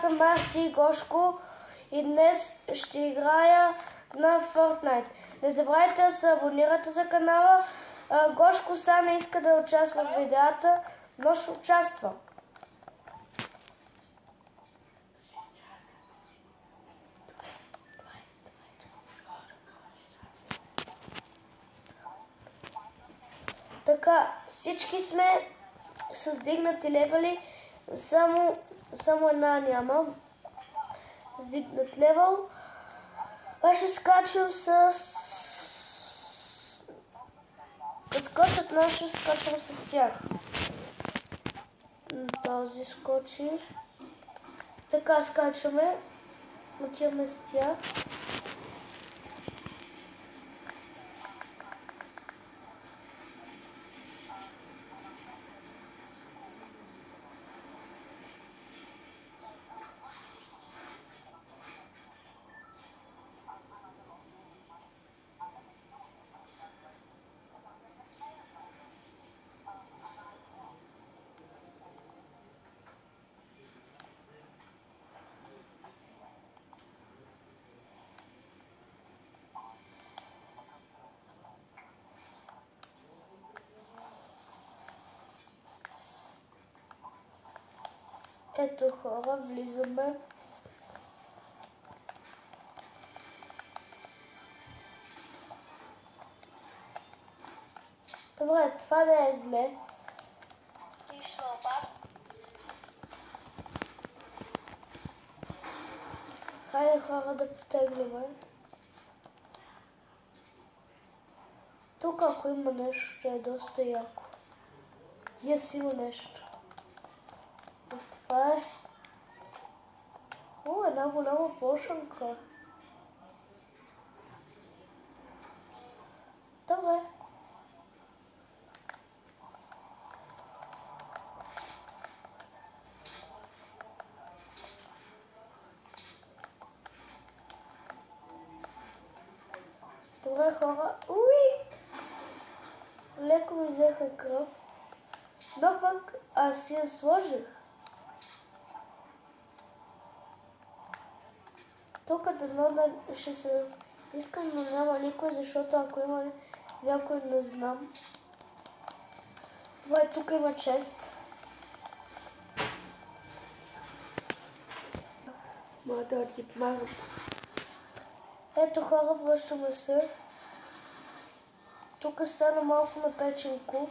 Съм Марти и Гошко и днес ще играя на Fortnite. Не забравяйте да се абонирате за канала. Гошко сега не иска да участва в видеята, но ще участва. Така, всички сме с дигнати левели, само една няма. С дигнат левел. Аз ще скачам Като скочат нас, ще скачам с тях. Този скочи. Така скачаме. Отиваме с тях. Ето хора, влизаме. Добре, това не е зле. Хайде хора да потегляме. Тук ако има нещо, ще е доста яко. Е силно нещо. Това е... една голяма пошънка. Добре. Добре хора. Леко ми взеха кръв. Но пък аз си я сложих. Тук дано да ще се искам, но няма никой, защото ако има някой не знам. Добре, тук има чест. Мога да ти помагам. Ето хора, връщаме се. Тук стана малко напеченко.